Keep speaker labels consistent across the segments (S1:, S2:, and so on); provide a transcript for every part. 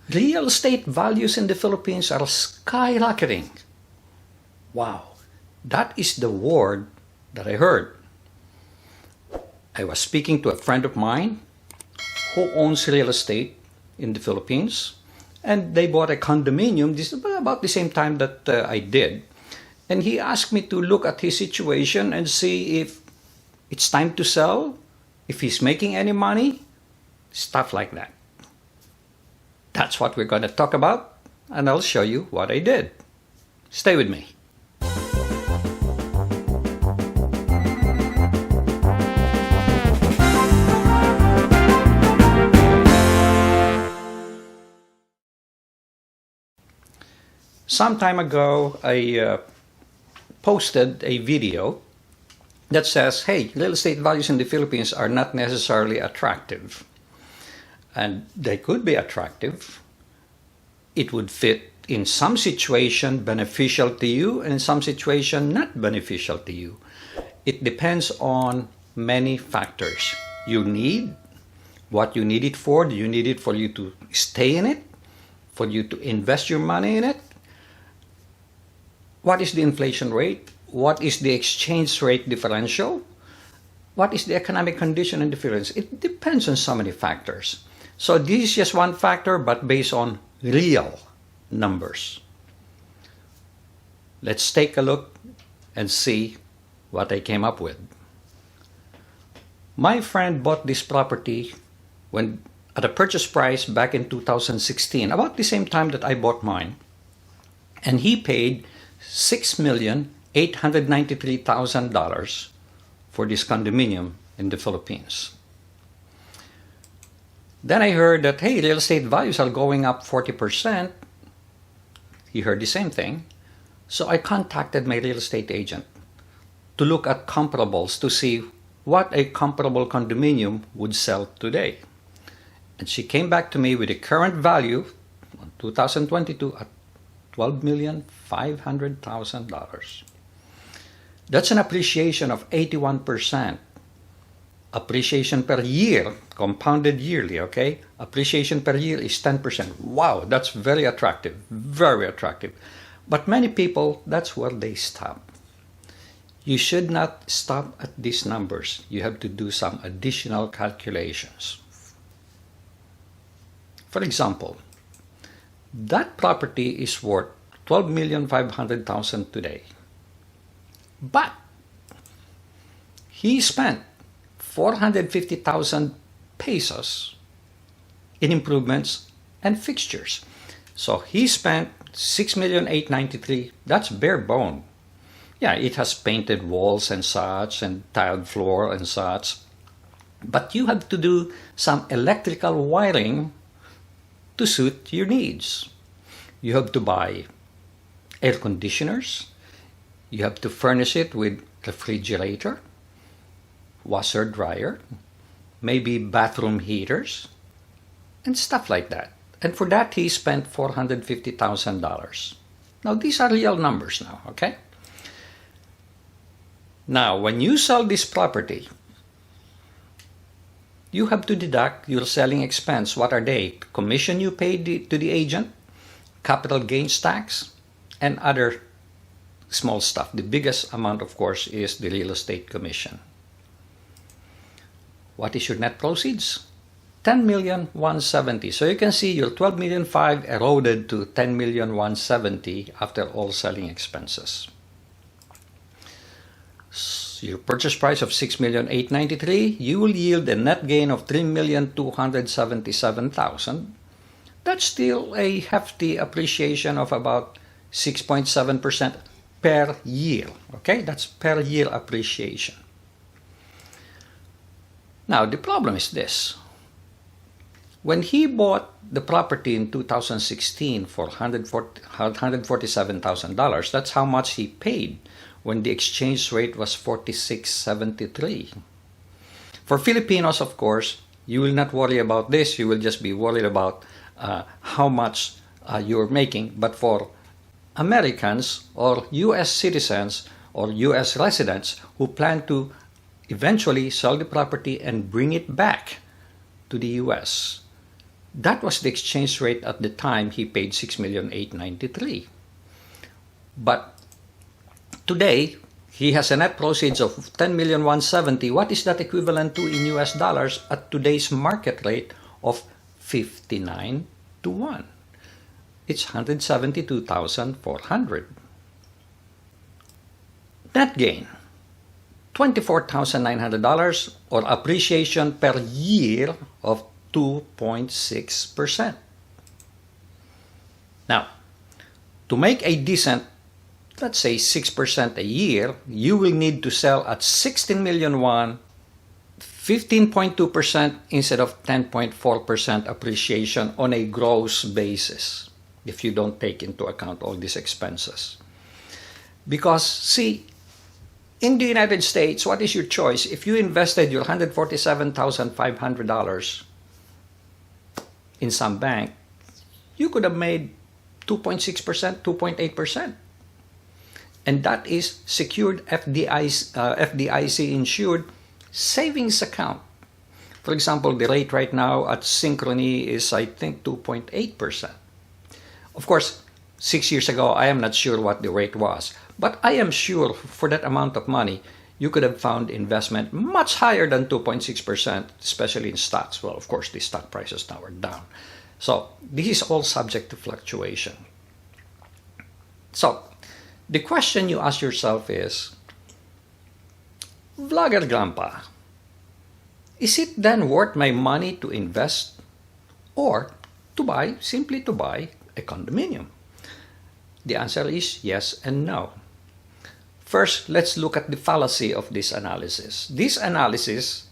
S1: Real estate values in the Philippines are skyrocketing. Wow, that is the word that I heard. I was speaking to a friend of mine who owns real estate in the Philippines, and they bought a condominium. This is about the same time that I did. And he asked me to look at his situation and see if it's time to sell, if he's making any money, stuff like that. That's what we're going to talk about, and I'll show you what I did. Stay with me. Some time ago, I posted a video that says, hey, real estate values in the Philippines are not necessarily attractive. And they could be attractive. It would fit in some situation beneficial to you, and in some situation not beneficial to you. It depends on many factors. You need what you need it for. Do you need it for you to stay in it? For you to invest your money in it? What is the inflation rate? What is the exchange rate differential? What is the economic condition in the Philippines? It depends on so many factors. So this is just one factor, but based on real numbers. Let's take a look and see what I came up with. My friend bought this property at a purchase price back in 2016, about the same time that I bought mine. And he paid $6,893,000 for this condominium in the Philippines. Then I heard that, hey, real estate values are going up 40%. He heard the same thing. So I contacted my real estate agent to look at comparables to see what a comparable condominium would sell today. And she came back to me with the current value, 2022, at $12,500,000. That's an appreciation of 81%. Appreciation per year, compounded yearly, okay? Appreciation per year is 10%. Wow, that's very attractive, very attractive. But many people, that's where they stop. You should not stop at these numbers. You have to do some additional calculations. For example, that property is worth $12,500,000 today. But he spent 450,000 pesos in improvements and fixtures. So he spent 6,893,000. That's bare bone. Yeah, it has painted walls and such and tiled floor and such. But you have to do some electrical wiring to suit your needs. You have to buy air conditioners. You have to furnish it with refrigerator, washer, dryer, maybe bathroom heaters, and stuff like that. And for that, he spent $450,000. Now, these are real numbers now, okay? Now, when you sell this property, you have to deduct your selling expense. What are they? Commission you paid to the agent, capital gains tax, and other small stuff. The biggest amount, of course, is the real estate commission. What is your net proceeds? $10,170,000. So you can see your $12,500,000 eroded to $10,170,000 after all selling expenses. Your purchase price of $6,893,000, you will yield a net gain of $3,277,000. That's still a hefty appreciation of about 6.7% per year. Okay, that's per year appreciation. Now, the problem is this. When he bought the property in 2016 for $147,000, that's how much he paid when the exchange rate was 46.73. For Filipinos, of course, you will not worry about this. You will just be worried about how much you're making. But for Americans or U.S. citizens or U.S. residents who plan to eventually sell the property and bring it back to the U.S., That was the exchange rate at the time he paid 6,893,000. But today, he has a net proceeds of 10,170,000. What is that equivalent to in US dollars at today's market rate of 59 to 1? It's 172,400. Net gain, $24,900, or appreciation per year of 2.6%. Now, to make a decent, let's say 6% a year, you will need to sell at 16 million won, 15.2% instead of 10.4% appreciation on a gross basis, if you don't take into account all these expenses. Because, see, in the United States, what is your choice? If you invested your $147,500 in some bank, you could have made 2.6%, 2.8%. And that is secured FDIC insured savings account. For example, the rate right now at Synchrony is, I think, 2.8%. Of course, 6 years ago, I am not sure what the rate was. But I am sure for that amount of money, you could have found investment much higher than 2.6%, especially in stocks. Well, of course, the stock prices now are down. So this is all subject to fluctuation. So the question you ask yourself is, Vlogger Grandpa, is it then worth my money to invest or to buy, simply to buy a condominium? The answer is yes and no. First, let's look at the fallacy of this analysis. This analysis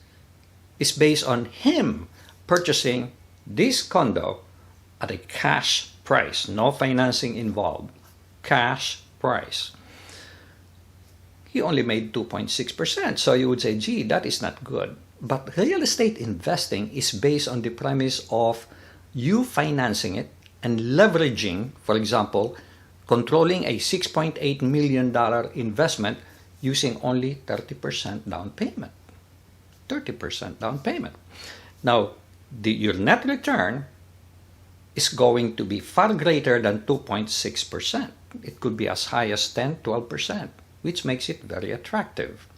S1: is based on him purchasing this condo at a cash price, no financing involved, cash price. He only made 2.6%, so you would say, gee, that is not good. But real estate investing is based on the premise of you financing it and leveraging, for example, controlling a $6.8 million investment using only 30% down payment. 30% down payment. Now, your net return is going to be far greater than 2.6%. It could be as high as 10, 12%, which makes it very attractive.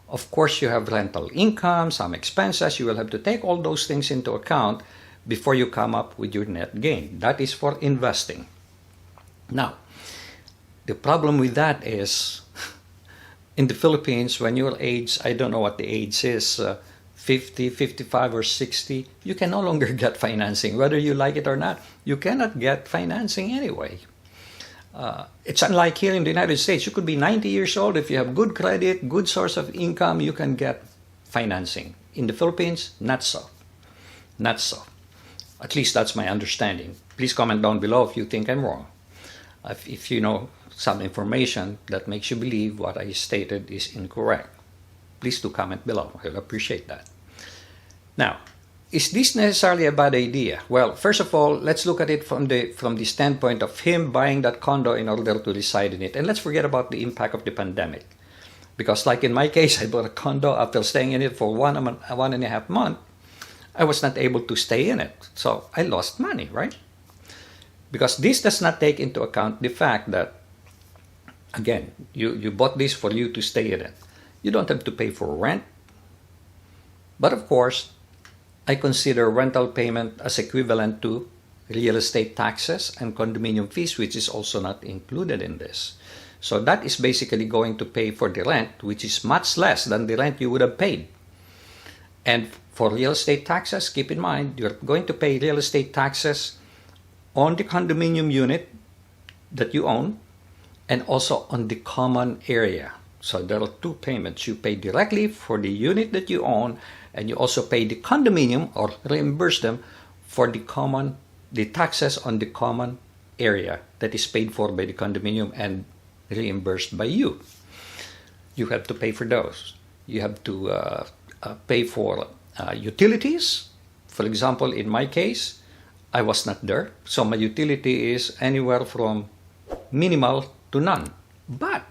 S1: Of course, you have rental income, some expenses. You will have to take all those things into account before you come up with your net gain. That is for investing. Now, the problem with that is, in the Philippines, when you're age, I don't know what the age is, 50, 55, or 60, you can no longer get financing. Whether you like it or not, you cannot get financing anyway. It's unlike here in the United States. You could be 90 years old. If you have good credit, good source of income, you can get financing. In the Philippines, not so. Not so. At least that's my understanding. Please comment down below if you think I'm wrong. If you know some information that makes you believe what I stated is incorrect, please do comment below. I'll appreciate that. Now, is this necessarily a bad idea? Well, first of all, let's look at it from the standpoint of him buying that condo in order to reside in it. And let's forget about the impact of the pandemic. Because like in my case, I bought a condo after staying in it for 1.5 months. I was not able to stay in it. So I lost money, right? Because this does not take into account the fact that, again, you bought this for you to stay in it. You don't have to pay for rent. But of course, I consider rental payment as equivalent to real estate taxes and condominium fees, which is also not included in this. So that is basically going to pay for the rent, which is much less than the rent you would have paid. And for real estate taxes, keep in mind, you're going to pay real estate taxes on the condominium unit that you own and also on the common area. So there are two payments. You pay directly for the unit that you own, and you also pay the condominium or reimburse them for the taxes on the common area that is paid for by the condominium and reimbursed by you. You have to pay for those. You have to pay for utilities. For example, in my case, I was not there, so my utility is anywhere from minimal to none. But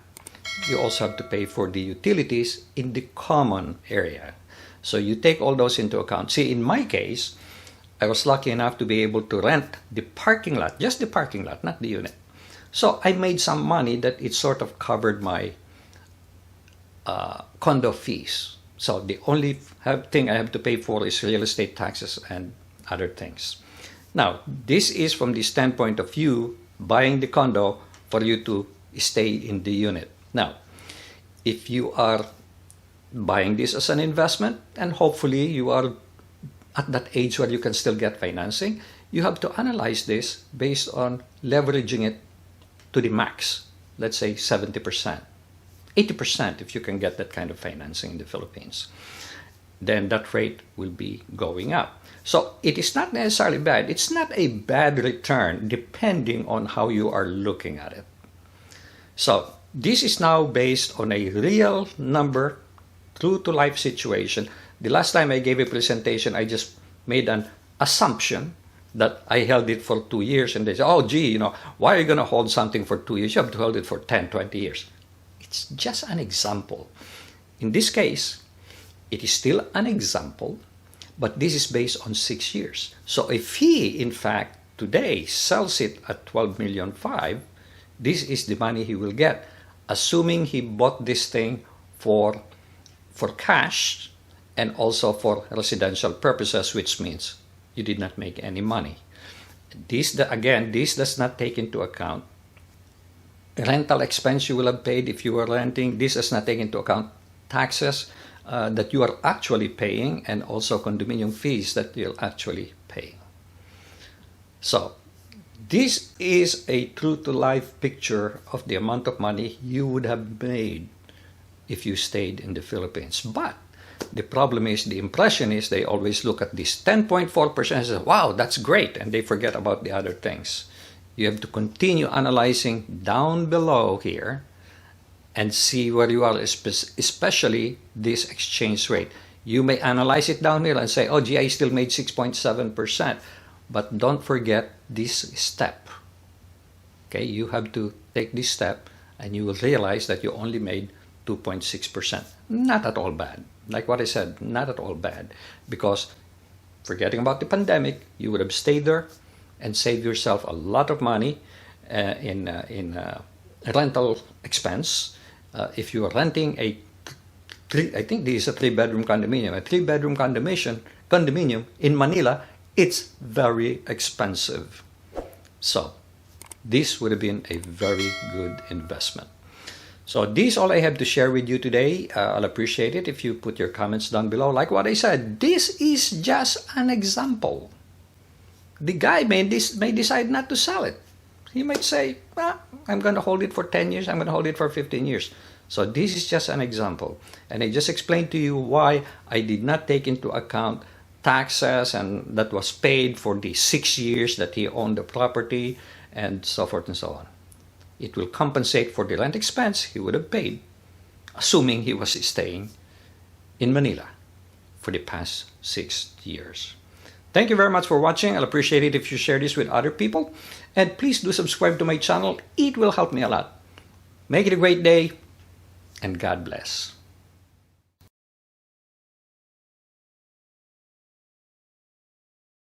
S1: you also have to pay for the utilities in the common area. So you take all those into account. See, in my case, I was lucky enough to be able to rent the parking lot, just the parking lot, not the unit. So I made some money that it sort of covered my condo fees. So the only thing I have to pay for is real estate taxes and other things. Now, this is from the standpoint of you buying the condo for you to stay in the unit. Now, if you are buying this as an investment, and hopefully you are at that age where you can still get financing, you have to analyze this based on leveraging it to the max, let's say 70%, 80% if you can get that kind of financing in the Philippines. Then that rate will be going up. So it is not necessarily bad. It's not a bad return depending on how you are looking at it. So this is now based on a real number, true to life situation. The last time I gave a presentation, I just made an assumption that I held it for 2 years, and they say, oh gee, why are you going to hold something for 2 years? You have to hold it for 10, 20 years. It's just an example. In this case, it is still an example, but this is based on 6 years. So if he, in fact, today sells it at 12.5 million, this is the money he will get, assuming he bought this thing for cash and also for residential purposes, which means you did not make any money. This does not take into account rental expense you will have paid if you were renting. This does not take into account taxes that you are actually paying, and also condominium fees that you'll actually pay. So this is a true-to-life picture of the amount of money you would have made if you stayed in the Philippines. But the problem is, the impression is they always look at this 10.4% and say, wow, that's great, and they forget about the other things. You have to continue analyzing down below here and see where you are, especially this exchange rate. You may analyze it down here and say, oh gee, I still made 6.7%. But don't forget this step. Okay, you have to take this step and you will realize that you only made 2.6%. Not at all bad. Like what I said, not at all bad. Because forgetting about the pandemic, you would have stayed there and saved yourself a lot of money in rental expense. If you are renting I think this is a 3-bedroom condominium. A 3-bedroom condominium in Manila, it's very expensive. So this would have been a very good investment. So this is all I have to share with you today. I'll appreciate it if you put your comments down below. Like what I said, this is just an example. The guy may decide not to sell it. He might say, I'm going to hold it for 10 years, I'm going to hold it for 15 years. So this is just an example. And I just explained to you why I did not take into account taxes and that was paid for the 6 years that he owned the property and so forth and so on. It will compensate for the rent expense he would have paid, assuming he was staying in Manila for the past 6 years. Thank you very much for watching. I'll appreciate it if you share this with other people. And please do subscribe to my channel. It will help me a lot. Make it a great day, and God bless.